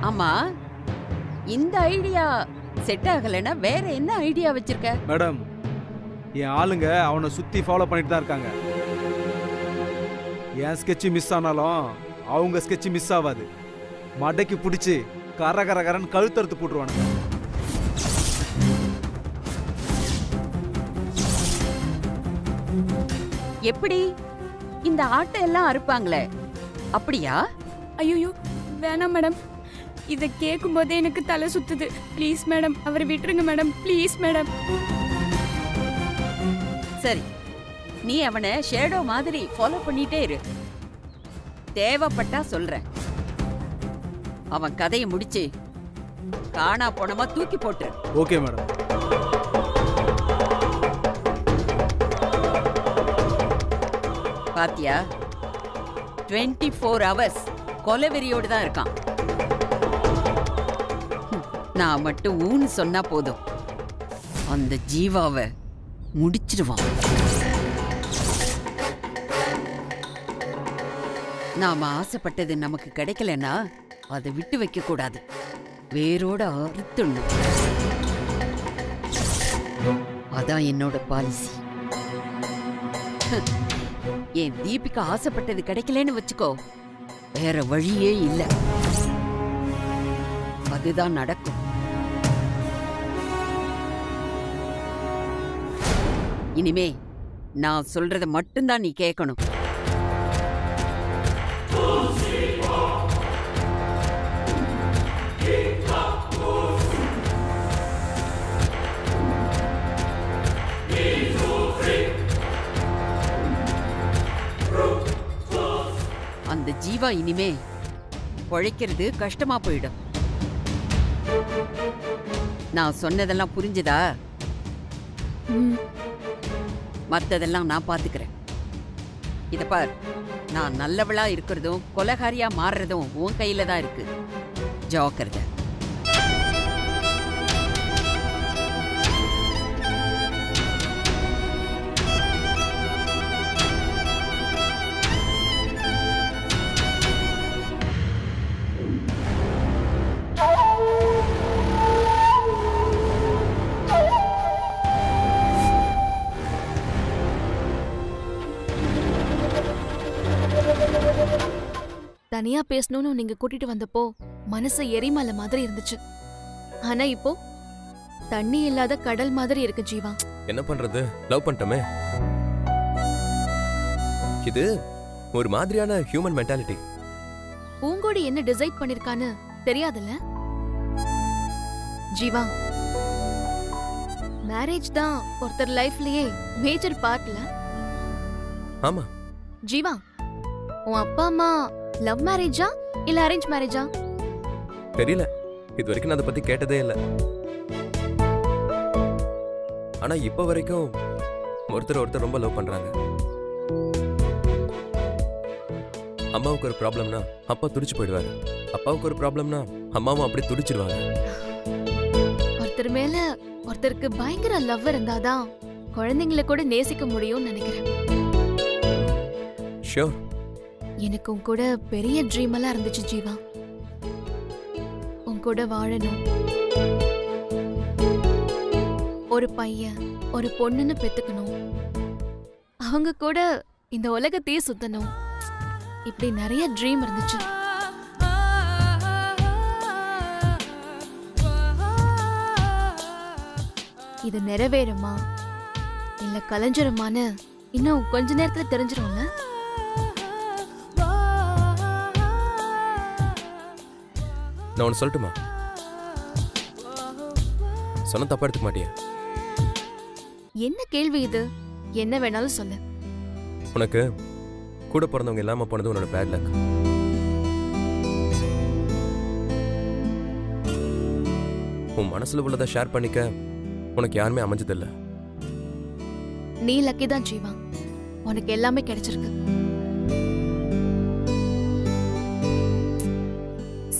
ஆமா, இந்த idea set ஆகலைன்னா வேற என்ன ஐடியா வச்சிருக்க? மேடம், என் ஆளுங்க அவனை சுத்தி ஃபாலோ பண்ணிட்டு தான் இருக்காங்க. என் ஸ்கெட்ச் மிஸ் ஆனாலும் அவங்க ஸ்கெட்ச் மிஸ் ஆகாது. மடக்கி பிடிச்சி கர கர கரன்னு கழுத்தறுத்து போட்டுருவானுங்க. எப்படி? இந்த ஆட்டை எல்லாம் அறுப்பாங்களே, அப்படியா? ஐயோ வேணாம் மேடம், இதை கேட்கும் போதே எனக்கு தலை சுத்துது. ப்ளீஸ் மேடம், அவரை விட்டுருங்க மேடம், ப்ளீஸ் மேடம். சரி, நீ அவனை ஷேடோ மாதிரி ஃபாலோ பண்ணிட்டே இரு. தேவைப்பட்டா சொல்றேன். அவன் கதையை முடிச்சு காணா போனமா தூக்கி போட்டுரு. Okay madam. பாத்தியா, 24 ஹவர்ஸ் கொலவெறியோடு தான் இருக்கான். நான் மட்டும் ஊன்னு சொன்னா போதும், அந்த ஜீவாவை முடிச்சிடுவான். நாம ஆசைப்பட்டது நமக்கு கிடைக்கலன்னா அதை விட்டு வைக்க கூடாது, வேரோட அறுத்துடணும். அதான் என்னோட பாலிசி. என் தீபிகா ஆசைப்பட்டது கிடைக்கலன்னு வச்சுக்கோ, வேற வழியே இல்ல, அதுதான் நடக்கும். இனிமே நான் சொல்றத மட்டும்தான் நீ கேட்கணும். அந்த ஜீவா இனிமே உழைக்கிறது கஷ்டமா போயிடும். நான் சொன்னதெல்லாம் புரிஞ்சுதா? மத்ததெல்லாம் நான் பாத்துக்கிறேன். இத பார், நான் நல்லவளா இருக்கிறதும் கொலகாரியா மாறுறதும் உன் கையில தான் இருக்கு. ஜாக்கிரதை. தனியா பேசணும்னு நீங்க கூட்டிட்டு வந்தப்போ மனசு எரிமலை மாதிரி இருந்துச்சு. ஆனா இப்போ தண்ணி இல்லாத கடல் மாதிரி இருக்கு ஜீவா. என்ன பண்றது, லவ் பண்ணிட்டோமே. இது ஒரு மாதிரியான ஹியூமன் மென்டாலிட்டி. பூங்கோடி என்ன டிசைட் பண்ணிருக்கான்னு தெரியாதுல்ல ஜீவா. மேரேஜ் தான் ஒருத்தர் லைஃப்லயே மேஜர் பார்ட்ல. ஆமா ஜீவா, உன் அப்பா அம்மா லவ் மேரேஜா இல்ல அரேஞ்ச் மேரேஜா? தெரியல, இது வரைக்கும் நான் அதை பத்தி கேட்டதே இல்ல. ஆனா இப்ப வரைக்கும் ஒருத்தர் ரொம்ப லவ் பண்றாங்க. அம்மாவுக்கு ஒரு ப்ராப்ளம்னா அப்பா துடிச்சு போயிடுவாரு, அப்பாவுக்கு ஒரு ப்ராப்ளம்னா அம்மாவும் அப்படியே துடிச்சிடுவாங்க. ஒருத்தர் மேல ஒருத்தருக்கு பயங்கர லவ் இருந்தாதான் குழந்தைங்களை கூட நேசிக்க முடியும்னு நினைக்கிறேன். ஷூர். எனக்கு உன் கூட பெரிய ட்ரீம் எல்லாம் இருந்துச்சு ஜீவா. உன் கூட வாழணும், ஒரு பையன் ஒரு பொண்ணுன்னு பெத்துக்கணும், அவங்க கூட இந்த உலகத்தையே சுத்தணும், இப்படி நிறைய ட்ரீம் இருந்துச்சு. இது நிறைவேறுமா இல்ல கலைஞ்சிருமான்னு இன்னும் கொஞ்ச நேரத்துல தெரிஞ்சிரும்ல. நான் ஒன்று சொல்லட்டுமா? சொன்ன தப்பா எடுத்துக்க மாட்டியா? என்ன கேள்வி இது? என்ன வேணாலும் சொல்லு. உனக்கு கூட பிறந்தவங்க இல்லாம போனது உன்னோட பேட் லக். உன் மனசுல உள்ளதை ஷேர் பண்ணிக்க உனக்கு யாருமே அமைஞ்சதில்ல. நீ லக்கி தான் ஜீவா, உனக்கு எல்லாமே கிடைச்சிருக்கு.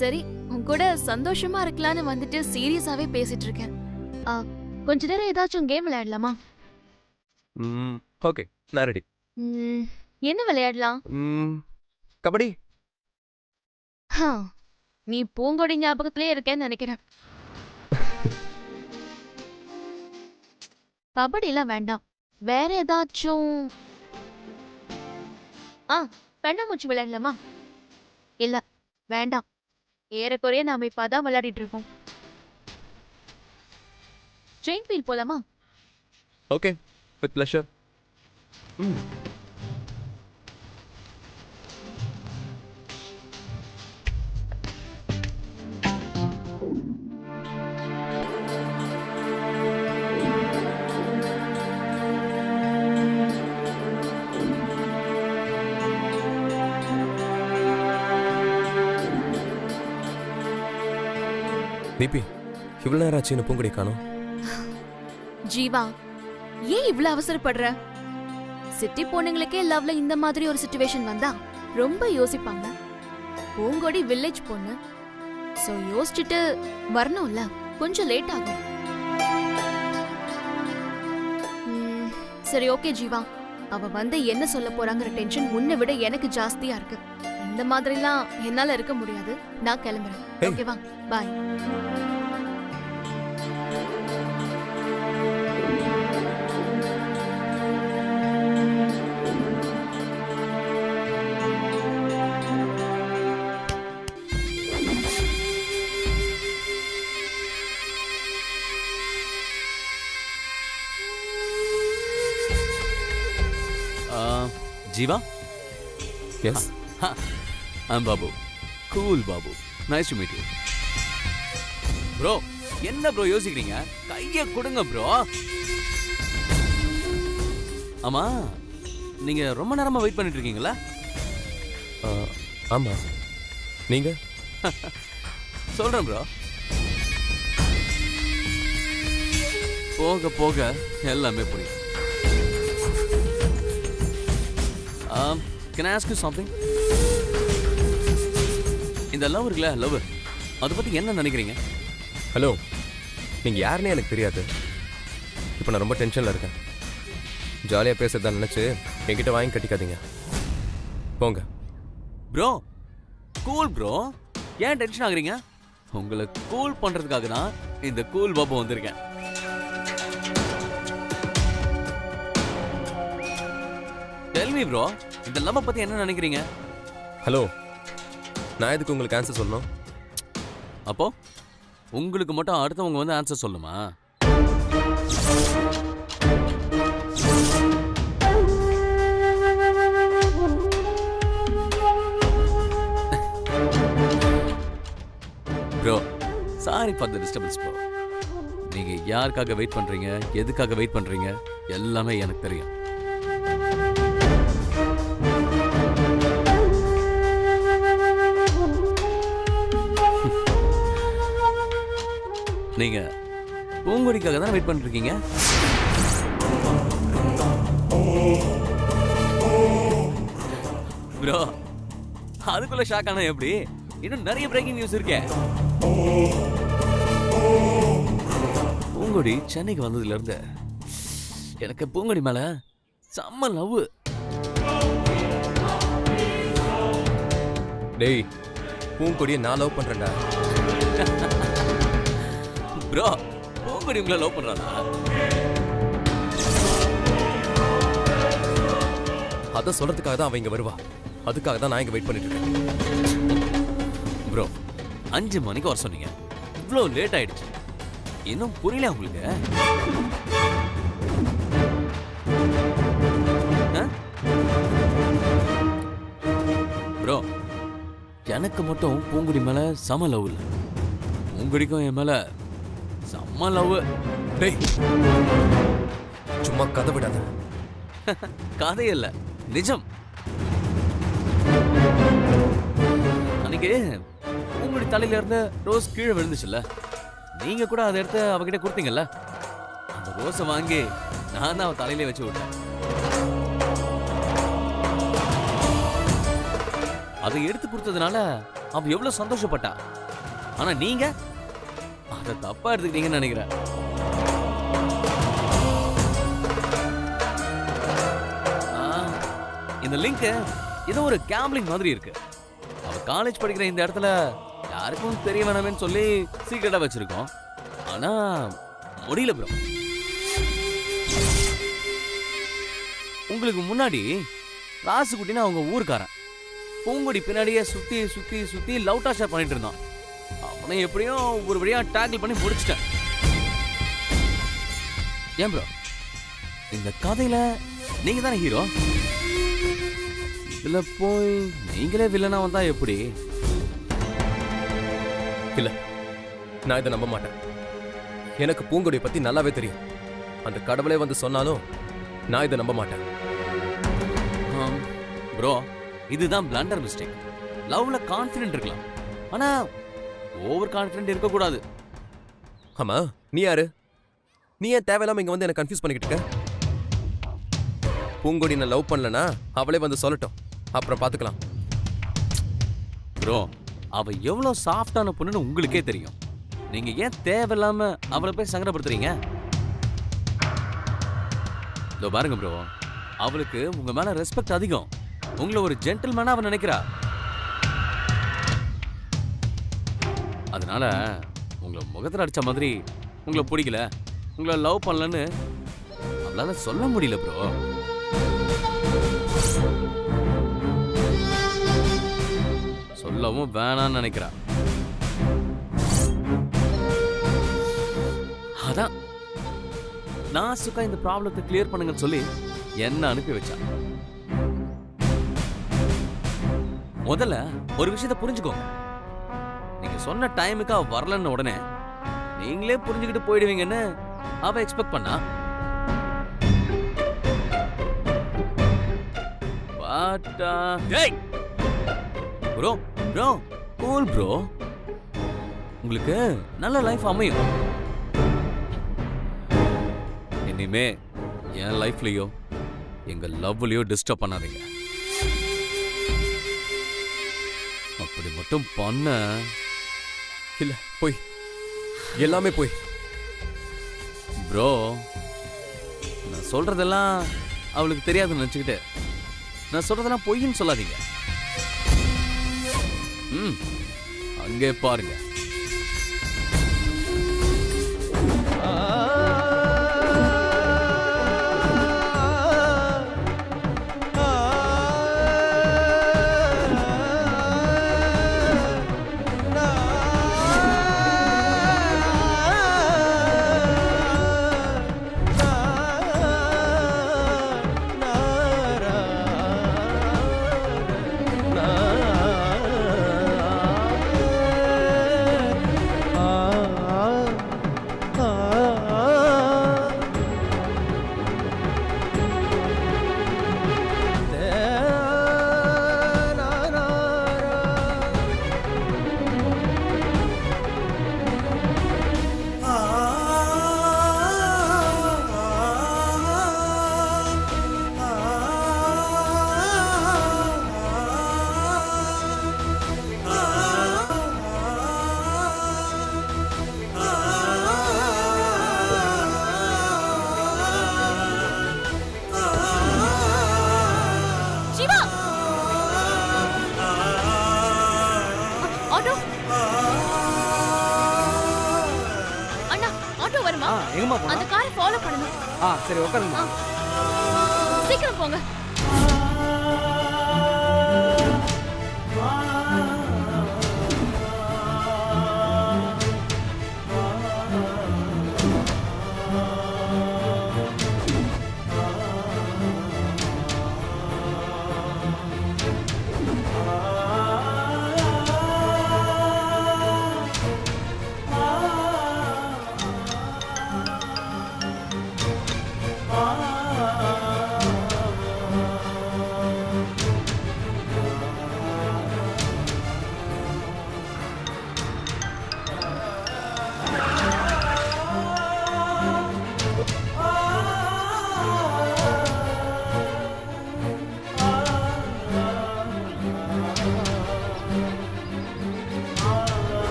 சரி, உன் கூட சந்தோஷமா இருக்கலான்னு வந்துட்டு சீரியஸாவே பேசிட்டு இருக்கேன். கொஞ்ச நேரம் ஏதாச்சும் கேம் விளையாடலாமா? ஓகே, நான் ரெடி. என்ன விளையாடலாம்? கபடி. நீ பூங்கொடி ஞாபகத்திலே இருக்கேன்னு நினைக்கிறேன். கபடி எல்லாம் வேண்டாம். வேற ஏதாச்சும் பெண்ணாமூச்சி விளையாடலாமா? இல்ல வேண்டாம். ஏறக்குறைய நாம இப்பதான் விளையாடிட்டு இருக்கோம். ட்ரெயின் வீல் போலாமா? Okay, with pleasure. தீபி, இவ்வளோ நேரம் ஆச்சு இந்த பூங்கொடி காணோம். ஜீவா, ஏன் இவ்ளோ அவசரப்படுற? சிட்டி பொண்ணுங்களுக்கே லவ்ல இந்த மாதிரி ஒரு சிச்சுவேஷன் வந்தா ரொம்ப யோசிப்பாங்க. பூங்கொடி வில்லேஜ் பொண்ணு, சோ யோசிச்சுட்டு வரணும்ல, கொஞ்சம் லேட் ஆகும். சரி ஓகே ஜீவா, அவ வந்து என்ன சொல்ல போறாங்கிற டென்ஷன் உன்னை விட எனக்கு ஜாஸ்தியா இருக்கு. இந்த மாதிரிலாம் என்னால இருக்க முடியாது. நான் கிளம்புறேன். ஓகேவா? பாய். Jiva? Yes. I'm Babu. Cool Babu. Nice to meet you. Bro, என்ன ப்ரோ யோசிக்கிறீங்க? கையை கொடுங்க ப்ரோ. ஆமா, நீங்க ரொம்ப நேரமா வெயிட் பண்ணிட்டு இருக்கீங்களா? ஆமா. நீங்க? சொல்றேன் ப்ரோ. போக போக எல்லாமே புரியும். Can I ask you something? இந்த லவ் இருக்குல்ல, லவ், அதை பத்தி என்ன நினைக்கிறீங்க? ஹலோ, நீங்க யாருன்னே எனக்கு தெரியாது. இப்போ நான் ரொம்ப டென்ஷன்ல இருக்கேன். ஜாலியாக பேசுறதா நினைச்சு என்கிட்ட வாங்கி கட்டிக்காதீங்க. போங்க. Bro, cool bro. ஏன் டென்ஷன் ஆகுறீங்க? உங்களை கூல் பண்றதுக்காக தான் இந்த கூல் பாபு வந்திருக்கேன். டெல் மீ ப்ரோ, இந்த லவ் பத்தி என்ன நினைக்கிறீங்க? ஹலோ, நான் எதுக்கு உங்களுக்கு ஆன்சர் சொல்லணும்? அப்போ உங்களுக்கு மட்டும் அடுத்தவங்க வந்து ஆன்சர் சொல்லுமா? Bro, sorry for the disturbance bro. நீங்க யாருக்காக வெயிட் பண்றீங்க, எதுக்காக வெயிட் பண்றீங்க, எல்லாமே எனக்கு தெரியும். நீங்க பூங்கொடிக்காக தான் வெயிட் பண்ணிட்டு இருக்கீங்க. ப்ரோ, அதுக்குள்ள ஷாக் ஆனா எப்படி? இன்னும் நிறைய பிரேக்கிங் நியூஸ் இருக்கே. பூங்கொடி சென்னைக்கு வந்ததுல இருந்து எனக்கு பூங்கொடி மேல செம்ம லவ். டேய், பூங்கொடியை நான் லவ் பண்றேன்டா. ப்ரோ, பூங்கொடி உங்களை லவ் பண்றானா? அதை சொல்றதுக்காக தான் அவ இங்க வருவா. அதுக்காக தான் நான் இங்க வெயிட் பண்ணிட்டு இருக்கேன். ப்ரோ, 5 மணிக்கு வர சொன்னீங்க, இவ்வளோ லேட் ஆயிடுச்சு. இன்னும் புரியல உங்களுக்கு? ப்ரோ, எனக்கு மட்டும் பூங்குடி மேல சம லவ் இல்லை. பூங்குடிக்கும் என் மேல செம்ம லவ். டேய், சும்மா கதை விடாத. கதை இல்ல, நிஜம். அன்னைக்கு பூங்குடி தலையில இருந்த ரோஸ் கீழே விழுந்துச்சுல்ல, நீங்க கூட அதை எடுத்து அவகிட்ட கொடுத்தீங்கல்ல. அந்த ரோஸை வாங்கி நான் தான் அவ தலையிலே வச்சு விட்டேன். அதை எடுத்து கொடுத்ததுனால அவ எவ்வளவு சந்தோஷப்பட்டா. ஆனா நீங்க அதை தப்பா எடுத்துக்கிட்டீங்கன்னு நினைக்கிறேன். இந்த லிங்க் ஏதோ ஒரு கேம்பிளிங் மாதிரி இருக்கு. அவ காலேஜ் படிக்கிற இந்த இடத்துல யாருக்கும் தெரிய வேணாமேன்னு சொல்லி சீக்கிரட்டா வச்சிருக்கோம். ஆனா முடியல ப்ரோ. உங்களுக்கு முன்னாடி ராசுகுட்டின்னு அவங்க ஊருக்காரன் பூங்கொடி பின்னாடியே சுத்தி சுத்தி சுத்தி லவ் டாஷா பண்ணிட்டு இருந்தான். அவனை எப்படியும் ஒரு வழியா டேக்கிள் பண்ணி முடிச்சிட்டேன். ஏன் ப்ரோ, இந்த கதையில நீங்க தானே ஹீரோ. இதுல போய் நீங்களே வில்லனா வந்தா எப்படி? இல்ல, நான் இதை நம்ப மாட்டேன். எனக்கு பூங்கொடியை பத்தி நல்லாவே தெரியும். அந்த கடவுளே வந்து சொன்னாலும் நான் இதை நம்ப மாட்டேன். ப்ரோ, இதுதான் பிளண்டர் மிஸ்டேக். லவ்ல கான்ஃபிடென்ட் இருக்கலாம், ஆனா ஓவர் கான்ஃபிடென்ட் இருக்க கூடாது. ஆமா, நீ யாரு? நீ ஏன் தேவையில்லாம இங்க வந்து என்ன கன்ஃபியூஸ் பண்ணிக்கிட்டு இருக்க? பூங்கொடி நான் லவ் பண்ணலனா அவளே வந்து சொல்லட்டும், அப்புறம் பாத்துக்கலாம். ப்ரோ, அவ எவ்வளவு சாஃப்டான பொண்ணுன்னு உங்களுக்கே தெரியும். நீங்க ஏன் தேவையில்லாம அவளை போய் சங்கடப்படுத்துறீங்க? இதோ பாருங்க ப்ரோ, அவளுக்கு உங்க மேல ரெஸ்பெக்ட் அதிகம். உங்களை ஒரு ஜென்டில்மேனா அவ நினைக்கிறா. அதனால உங்களை முகத்துல அடிச்ச மாதிரி உங்களை பிடிக்கல, உங்களை லவ் பண்ணலன்னு அவளால சொல்ல முடியல ப்ரோ. சொல்லவும் வேணான்னு நினைக்கிறா. அதான் நான் சுக்கா இந்த ப்ராப்ளத்தை கிளியர் பண்ணுங்கன்னு சொல்லி என்ன அனுப்பி வச்சா. முதல்ல ஒரு விஷயத்தை புரிஞ்சுக்கோங்க. நீங்க சொன்ன டைமுக்கு அவ வரலன்னு உடனே நீங்களே புரிஞ்சுக்கிட்டு போயிடுவீங்கன்னு அவ எக்ஸ்பெக்ட் பண்ணா. ப்ரோ ப்ரோ கூல் ப்ரோ, உங்களுக்கு நல்ல லைஃப் அமையும். இனிமே என் லைஃப்லயோ எங்க லவ்லயோ டிஸ்டர்ப் பண்ணாதீங்க. அப்படி மட்டும் பண்ண இல்ல, போய் எல்லாமே போய். ப்ரோ, நான் சொல்றதெல்லாம் அவளுக்கு தெரியாதுன்னு நினைச்சுக்கிட்டு நான் சொல்றதெல்லாம் பொய்ன்னு சொல்லாதீங்க. அங்கே பாருங்க. எங்கம்மா போறா? அந்த காரை ஃபாலோ பண்ணணும். சரி உட்காருங்க. சீக்கிரம் போங்க.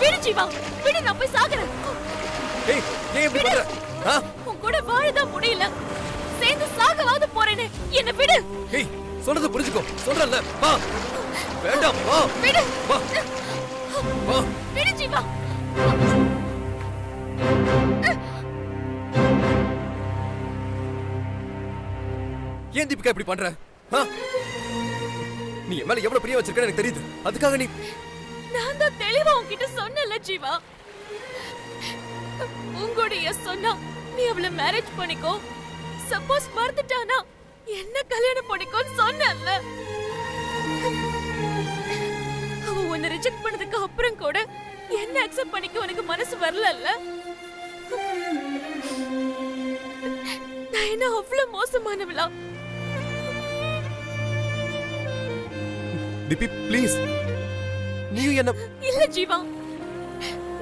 விடு ஜீவா, விடு, நான் போய் சாகுறேன். ஏய் ஏன் இப்படி பண்ற? ஆ? உன் கூட வாழதான் முடியல, சேர்ந்து சாகவாவது போறேனே, என்ன விடு. ஏய் சொல்றது புரிஞ்சுக்கோ, சொல்றல வா. வேண்டாம் வா. விடு. வா. வா. விடு ஜீவா. ஏன் தீபிகா இப்படி பண்ற? ஆ? நீ என் மேல எவ்வளவு பிரியம் வச்சிருக்கன்னு எனக்கு தெரியுது. அதுக்காக நீ நான் தான் தெளிவா உன்கிட்ட சொன்னல ஜீவா. உங்களுடைய சொன்னா நீ அவளை மேரேஜ் பண்ணிக்கோ, சப்போஸ் மறந்துட்டானா என்ன கல்யாணம் பண்ணிக்கோன்னு சொன்னல. அவ உன்னை ரிஜெக்ட் பண்ணதுக்கு அப்புறம் கூட என்ன அக்செப்ட் பண்ணிக்க உனக்கு மனசு வரலல்ல. நான் என்ன அவ்வளவு மோசமானவளா? தீபி ப்ளீஸ், நீ என்ன இல்ல ஜீவா,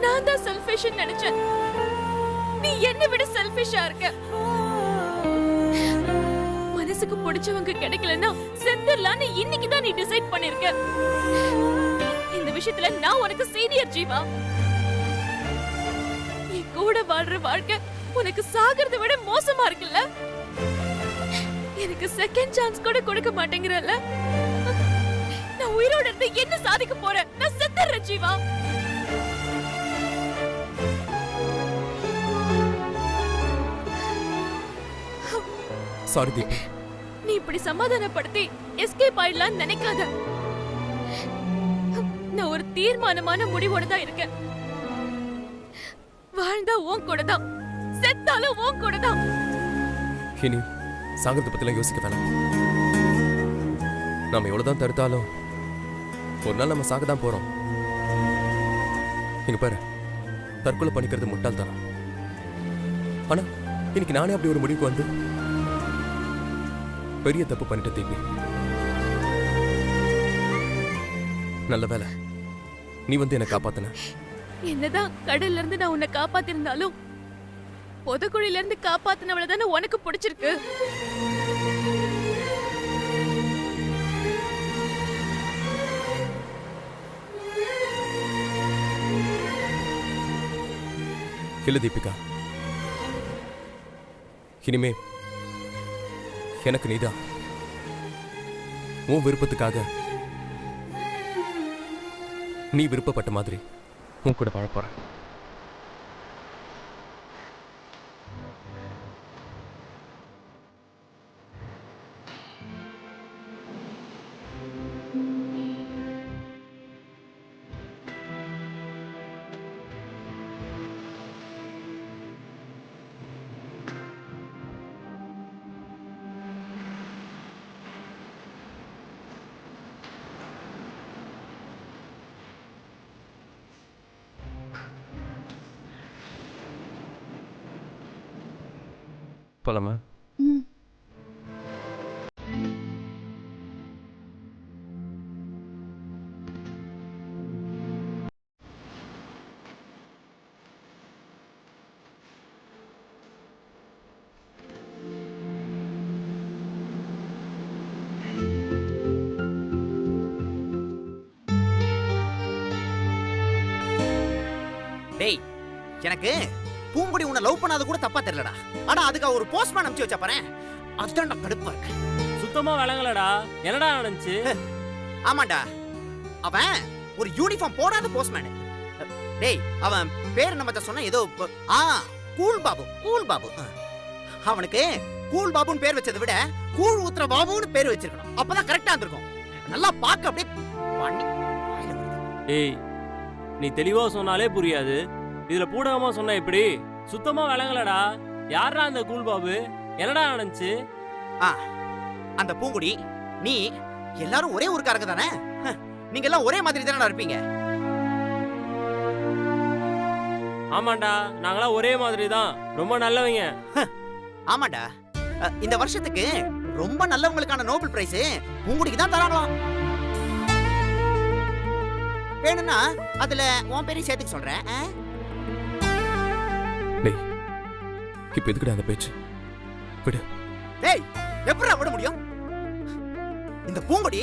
நான் தான் செல்ஃபிஷ் நினைச்சேன். நீ என்ன விட செல்ஃபிஷா இருக்க. மனசுக்கு பிடிச்சவங்க கிடைக்கலன்னா செத்துடலான்னு இன்னைக்கு தான் நீ டிசைட் பண்ணிருக்க. இந்த விஷயத்துல நான் உனக்கு சீனியர் ஜீவா. நீ கூட வாழ்ற வாழ்க்கை உனக்கு சாகிறத விட மோசமா இருக்குல்ல. எனக்கு செகண்ட் சான்ஸ் கூட கொடுக்க மாட்டேங்கிறல்ல. நான் உயிரோட இருந்து என்ன சாதிக்க போறேன்? நான் செத்துறேன் ஜீவா. சாரி தீபி. நீ இப்படி சமாதானப்படுத்தி எஸ்கேப் ஆயிடலாம்னு நினைக்காத. நான் ஒரு தீர்மானமான முடிவோட தான் இருக்கேன். வாழ்ந்தா உன் கூட தான், செத்தாலும் உன் கூட தான். இனி சாகிறத பத்திலாம் யோசிக்க வேணாம். நாம எவ்வளவுதான் தடுத்தாலும் ஒரு நாள் நம்ம சாக தான் போறோம். இங்க பாரு, தற்கொலை பண்ணிக்கிறது முட்டாள்தானா? ஆனா இன்னைக்கு நானே அப்படி ஒரு முடிவுக்கு வந்து பெரிய தப்பு பண்ணிட்டு தீபி. நல்ல வேலை நீ வந்து என்னை காப்பாத்தின. என்னதான் கடல்ல இருந்து நான் உன்னை காப்பாத்திருந்தாலும் பொதக்குழில இருந்து காப்பாத்தினவள தானே உனக்கு பிடிச்சிருக்கு. இல்ல தீபிகா, இனிமே எனக்கு நீதான் உன் விருப்பத்துக்காக நீ விருப்பப்பட்ட மாதிரி உன் கூட வாழ போறேன். போலாமா? டேய், எனக்கு பூங்குடி உன்னை லவ் பண்ணாத கூட தப்பா தெரியலடா. ஆனா அதுக்கு ஒரு போஸ்ட்மேன் அனுப்பிச்சு வச்சா பாரு, அதுதான்டா கடுப்பா இருக்கு. சுத்தமா விளங்கலடா. என்னடா நடந்துச்சு? ஆமாண்டா, அவன் ஒரு யூனிஃபார்ம் போடாத போஸ்ட்மேன். டேய், அவன் பேர் நம்ம சொன்ன ஏதோ கூல் பாபு. கூல் பாபு. அவனுக்கு கூல் பாபுன்னு பேர் வச்சதை விட கூழ் ஊத்துற பாபுன்னு பேர் வச்சிருக்கணும். அப்பதான் கரெக்டா இருந்திருக்கும். நல்லா பார்க்க அப்படியே பண்ணி. ஏய், நீ தெளிவா சொன்னாலே புரியாது, இதுல பூடகமா சொன்ன எப்படி? சுத்தமா விளங்கலடா. யாரா அந்த கூல் பாபு? என்னடா நடந்துச்சு? அந்த பூங்குடி, நீ எல்லாரும் ஒரே ஊருக்காரங்க தானே? நீங்க எல்லாம் ஒரே மாதிரி தானே இருப்பீங்க? ஆமாண்டா, நாங்களாம் ஒரே மாதிரி தான். ரொம்ப நல்லவங்க. ஆமாண்டா, இந்த வருஷத்துக்கு ரொம்ப நல்லவங்களுக்கான நோபல் பிரைஸ் பூங்குடிக்கு தான் தராங்களாம். வேணும்னா அதுல உன் பேரையும் சேர்த்துக்க சொல்றேன். டேய், இப்ப எதுக்குடா அந்த பேச்சு? விடு. டேய், எப்படிடா விட முடியும்? இந்த பூங்குடி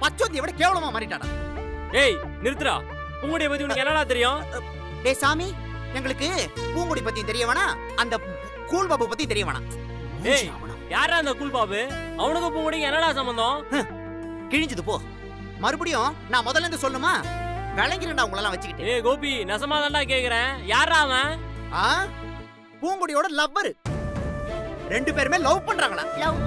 பச்சோந்தியை விட கேவலமா மாறிட்டாடா. ஏய் நிறுத்துடா. பூங்குடியை பத்தி உனக்கு என்னடா தெரியும்? டேய் சாமி, எங்களுக்கு பூங்குடி பத்தி தெரிய வேணாம், அந்த கூல் பாபு பத்தி தெரிய வேணாம். ஏய் யாரா அந்த கூல் பாபு? அவனுக்கு பூங்குடிக்கு என்னடா சம்பந்தம்? கிழிஞ்சது போ. மறுபடியும் நான் முதல்ல இருந்து சொல்லுமா? விளங்கிறேன்டா உங்களெல்லாம் வச்சுக்கிட்டு. ஏய் கோபி நெசமா தான்டா கேக்குறேன். யாரா அவன்? ஆ? பூங்குடியோட லவ்வர். 2 பேருமே லவ் பண்றாங்களா? லவ்